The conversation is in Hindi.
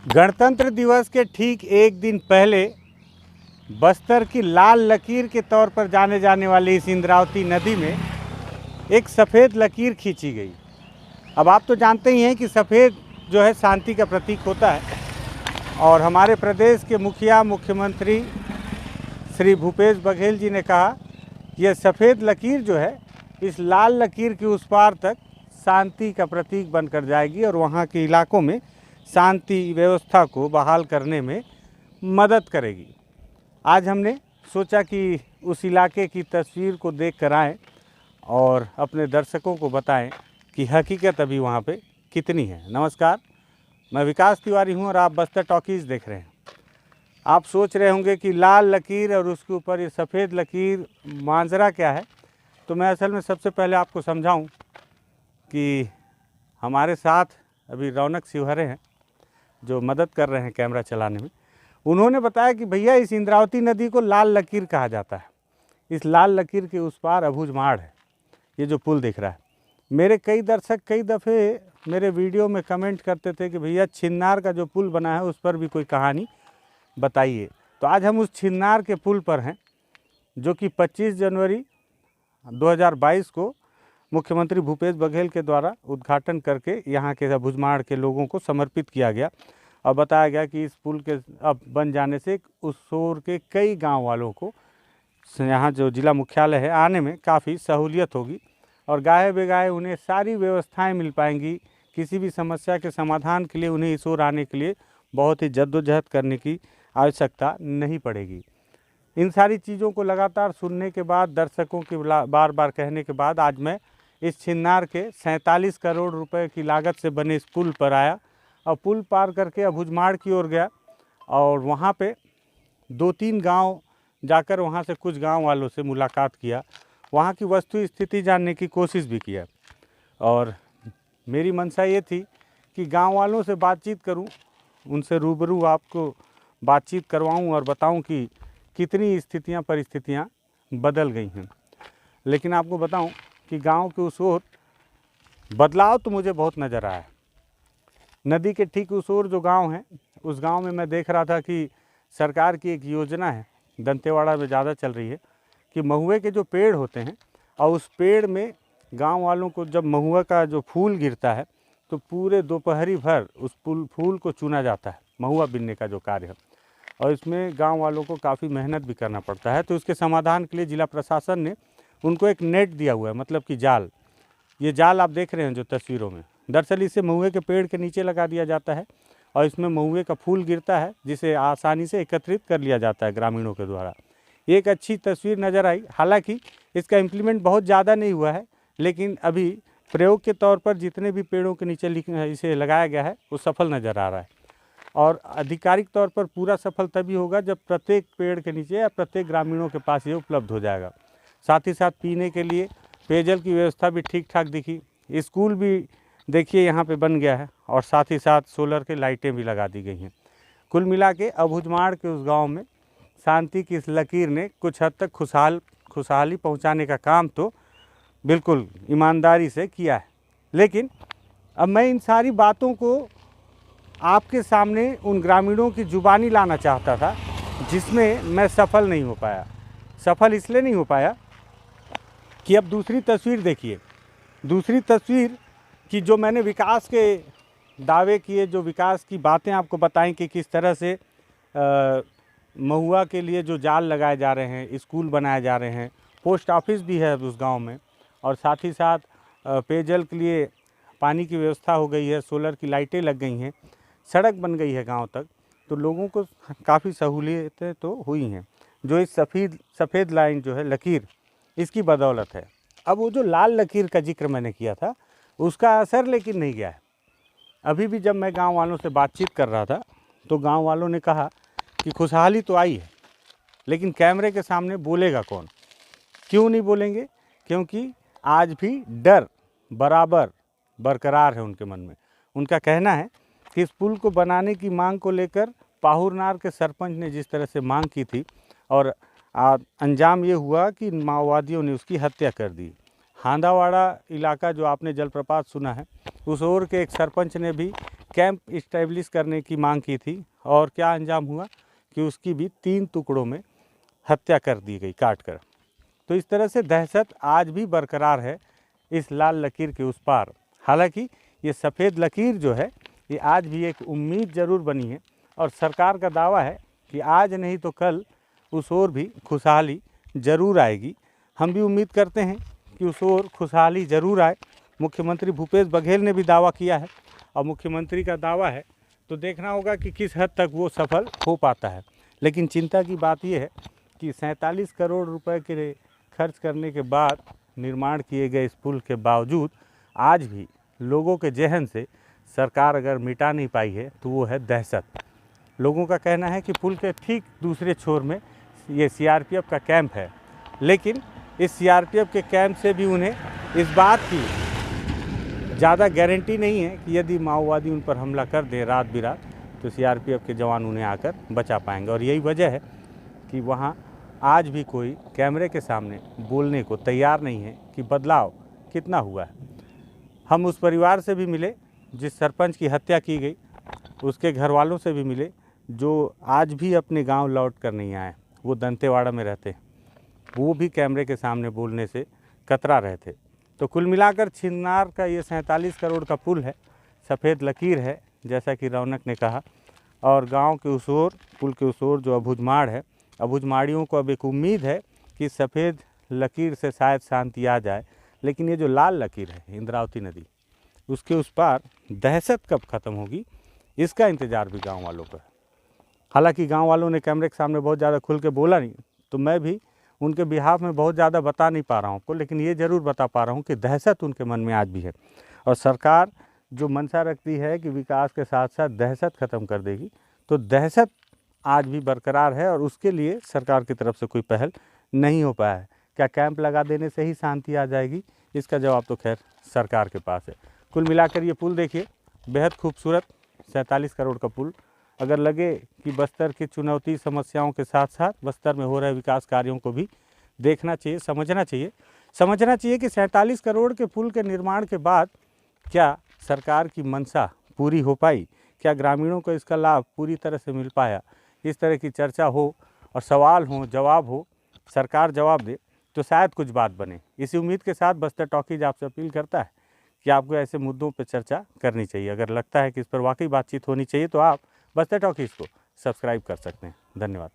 गणतंत्र दिवस के ठीक एक दिन पहले बस्तर की लाल लकीर के तौर पर जाने जाने वाली इस इंद्रावती नदी में एक सफ़ेद लकीर खींची गई। अब आप तो जानते ही हैं कि सफ़ेद जो है शांति का प्रतीक होता है और हमारे प्रदेश के मुख्यमंत्री श्री भूपेश बघेल जी ने कहा यह सफ़ेद लकीर जो है इस लाल लकीर के उस पार तक शांति का प्रतीक बनकर जाएगी और वहाँ के इलाकों में शांति व्यवस्था को बहाल करने में मदद करेगी। आज हमने सोचा कि उस इलाके की तस्वीर को देख कर आएँ और अपने दर्शकों को बताएं कि हकीकत अभी वहाँ पे कितनी है। नमस्कार, मैं विकास तिवारी हूँ और आप बस्तर टॉकीज़ देख रहे हैं। आप सोच रहे होंगे कि लाल लकीर और उसके ऊपर ये सफ़ेद लकीर मांजरा क्या है, तो मैं असल में सबसे पहले आपको समझाऊं कि हमारे साथ अभी रौनक शिवहरे हैं जो मदद कर रहे हैं कैमरा चलाने में। उन्होंने बताया कि भैया इस इंद्रावती नदी को लाल लकीर कहा जाता है। इस लाल लकीर के उस पार अबूझमाड़ है, ये जो पुल दिख रहा है। मेरे कई दर्शक कई दफ़े मेरे वीडियो में कमेंट करते थे कि भैया छिन्नार का जो पुल बना है उस पर भी कोई कहानी बताइए। तो आज हम उस छिन्नार के पुल पर हैं जो कि 25 जनवरी 2022 को मुख्यमंत्री भूपेश बघेल के द्वारा उद्घाटन करके यहाँ के अबूझमाड़ के लोगों को समर्पित किया गया और बताया गया कि इस पुल के अब बन जाने से उस शोर के कई गांव वालों को यहाँ जो जिला मुख्यालय है आने में काफ़ी सहूलियत होगी और गाहे बेगाहे उन्हें सारी व्यवस्थाएं मिल पाएंगी। किसी भी समस्या के समाधान के लिए उन्हें इस ओर आने के लिए बहुत ही जद्दोजहद करने की आवश्यकता नहीं पड़ेगी। इन सारी चीज़ों को लगातार सुनने के बाद, दर्शकों के बार बार कहने के बाद आज मैं इस छिन्नार के 47 करोड़ रुपए की लागत से बने इस पुल पर आया और पुल पार करके अबूझमाड़ की ओर गया और वहाँ पे 2-3 गांव जाकर वहाँ से कुछ गांव वालों से मुलाकात किया, वहाँ की वस्तु स्थिति जानने की कोशिश भी किया और मेरी मंशा ये थी कि गांव वालों से बातचीत करूं, उनसे रूबरू आपको बातचीत करवाऊं और बताऊं कि कितनी स्थितियां परिस्थितियां बदल गई हैं। लेकिन आपको बताऊं कि गांव के उस ओर बदलाव तो मुझे बहुत नज़र आया। नदी के ठीक उस ओर जो गांव है उस गांव में मैं देख रहा था कि सरकार की एक योजना है, दंतेवाड़ा में ज़्यादा चल रही है, कि महुए के जो पेड़ होते हैं और उस पेड़ में गांव वालों को जब महुआ का जो फूल गिरता है तो पूरे दोपहरी भर उस फूल को चुना जाता है, महुआ बिनने का जो कार्य है, और इसमें गांव वालों को काफ़ी मेहनत भी करना पड़ता है। तो इसके समाधान के लिए जिला प्रशासन ने उनको एक नेट दिया हुआ है, मतलब कि जाल। ये जाल आप देख रहे हैं जो तस्वीरों में, दरअसल इसे महुए के पेड़ के नीचे लगा दिया जाता है और इसमें महुए का फूल गिरता है जिसे आसानी से एकत्रित कर लिया जाता है ग्रामीणों के द्वारा। एक अच्छी तस्वीर नज़र आई। हालांकि इसका इम्प्लीमेंट बहुत ज़्यादा नहीं हुआ है, लेकिन अभी प्रयोग के तौर पर जितने भी पेड़ों के नीचे इसे लगाया गया है वो सफल नज़र आ रहा है और आधिकारिक तौर पर पूरा सफल तभी होगा जब प्रत्येक पेड़ के नीचे या प्रत्येक ग्रामीणों के पास ये उपलब्ध हो जाएगा। साथ ही साथ पीने के लिए पेयजल की व्यवस्था भी ठीक ठाक दिखी। स्कूल भी देखिए यहाँ पे बन गया है और साथ ही साथ सोलर के लाइटें भी लगा दी गई हैं। कुल मिला के अबूझमाड़ के उस गाँव में शांति की इस लकीर ने कुछ हद तक खुशहाली पहुँचाने का काम तो बिल्कुल ईमानदारी से किया है। लेकिन अब मैं इन सारी बातों को आपके सामने उन ग्रामीणों की ज़ुबानी लाना चाहता था जिसमें मैं सफल नहीं हो पाया। सफल इसलिए नहीं हो पाया कि अब दूसरी तस्वीर देखिए। दूसरी तस्वीर कि जो मैंने विकास के दावे किए, जो विकास की बातें आपको बताएं कि किस तरह से महुआ के लिए जो जाल लगाए जा रहे हैं, स्कूल बनाए जा रहे हैं, पोस्ट ऑफिस भी है उस गांव में और साथ ही साथ पेयजल के लिए पानी की व्यवस्था हो गई है, सोलर की लाइटें लग गई हैं, सड़क बन गई है गांव तक, तो लोगों को काफ़ी सहूलियतें तो हुई हैं जो इस सफ़ेद लाइन जो है लकीर, इसकी बदौलत है। अब वो जो लाल लकीर का जिक्र मैंने किया था उसका असर लेकिन नहीं गया है। अभी भी जब मैं गांव वालों से बातचीत कर रहा था तो गांव वालों ने कहा कि खुशहाली तो आई है, लेकिन कैमरे के सामने बोलेगा कौन? क्यों नहीं बोलेंगे? क्योंकि आज भी डर बराबर बरकरार है उनके मन में। उनका कहना है कि इस पुल को बनाने की मांग को लेकर पाहुरनार के सरपंच ने जिस तरह से मांग की थी और अंजाम ये हुआ कि माओवादियों ने उसकी हत्या कर दी। हांदावाड़ा इलाका जो आपने जलप्रपात सुना है, उस ओर के एक सरपंच ने भी कैंप इस्टेब्लिश करने की मांग की थी और क्या अंजाम हुआ कि उसकी भी 3 टुकड़ों में हत्या कर दी गई काट कर। तो इस तरह से दहशत आज भी बरकरार है इस लाल लकीर के उस पार। हालांकि ये सफ़ेद लकीर जो है ये आज भी एक उम्मीद ज़रूर बनी है और सरकार का दावा है कि आज नहीं तो कल उस ओर भी खुशहाली ज़रूर आएगी। हम भी उम्मीद करते हैं कि उस ओर खुशहाली ज़रूर आए। मुख्यमंत्री भूपेश बघेल ने भी दावा किया है और मुख्यमंत्री का दावा है तो देखना होगा कि किस हद तक वो सफल हो पाता है। लेकिन चिंता की बात ये है कि 47 करोड़ रुपए के खर्च करने के बाद निर्माण किए गए इस पुल के बावजूद आज भी लोगों के जहन से सरकार अगर मिटा नहीं पाई है तो वो है दहशत। लोगों का कहना है कि पुल के ठीक दूसरे छोर में ये सीआरपीएफ का कैंप है, लेकिन इस सीआरपीएफ के कैंप से भी उन्हें इस बात की ज़्यादा गारंटी नहीं है कि यदि माओवादी उन पर हमला कर दें रात बिरात तो सीआरपीएफ के जवान उन्हें आकर बचा पाएंगे। और यही वजह है कि वहाँ आज भी कोई कैमरे के सामने बोलने को तैयार नहीं है कि बदलाव कितना हुआ है। हम उस परिवार से भी मिले जिस सरपंच की हत्या की गई, उसके घर वालों से भी मिले जो आज भी अपने गांव लौट कर नहीं आए। वो दंतेवाड़ा में रहते हैं, वो भी कैमरे के सामने बोलने से कतरा रहे थे। तो कुल मिलाकर छिन्नार का ये 47 करोड़ का पुल है, सफ़ेद लकीर है जैसा कि रौनक ने कहा। और गांव के उस ओर, पुल के उस ओर जो अबुझमाड़ है, अबुझमाड़ियों को अब एक उम्मीद है कि सफ़ेद लकीर से शायद शांति आ जाए। लेकिन ये जो लाल लकीर है इंद्रावती नदी, उसके उस पार दहशत कब ख़त्म होगी इसका इंतज़ार भी गांव वालों का है। हालांकि गांव वालों ने कैमरे के सामने बहुत ज़्यादा खुल के बोला नहीं, तो मैं भी उनके बिहाफ में बहुत ज़्यादा बता नहीं पा रहा हूँ आपको, लेकिन ये ज़रूर बता पा रहा हूँ कि दहशत उनके मन में आज भी है। और सरकार जो मंशा रखती है कि विकास के साथ साथ दहशत ख़त्म कर देगी, तो दहशत आज भी बरकरार है और उसके लिए सरकार की तरफ से कोई पहल नहीं हो पाया है। क्या कैंप लगा देने से ही शांति आ जाएगी? इसका जवाब तो खैर सरकार के पास है। कुल मिलाकर ये पुल देखिए, बेहद खूबसूरत 47 करोड़ का पुल। अगर लगे कि बस्तर की चुनौती समस्याओं के साथ साथ बस्तर में हो रहे विकास कार्यों को भी देखना चाहिए, समझना चाहिए कि 47 करोड़ के पुल के निर्माण के बाद क्या सरकार की मंशा पूरी हो पाई, क्या ग्रामीणों को इसका लाभ पूरी तरह से मिल पाया। इस तरह की चर्चा हो और सवाल हो, जवाब हो, सरकार जवाब दे तो शायद कुछ बात बने। इसी उम्मीद के साथ बस्तर टॉकीज आपसे अपील करता है कि आपको ऐसे मुद्दों पर चर्चा करनी चाहिए। अगर लगता है कि इस पर वाकई बातचीत होनी चाहिए तो आप बस्तर टॉकीज को सब्सक्राइब कर सकते हैं। धन्यवाद।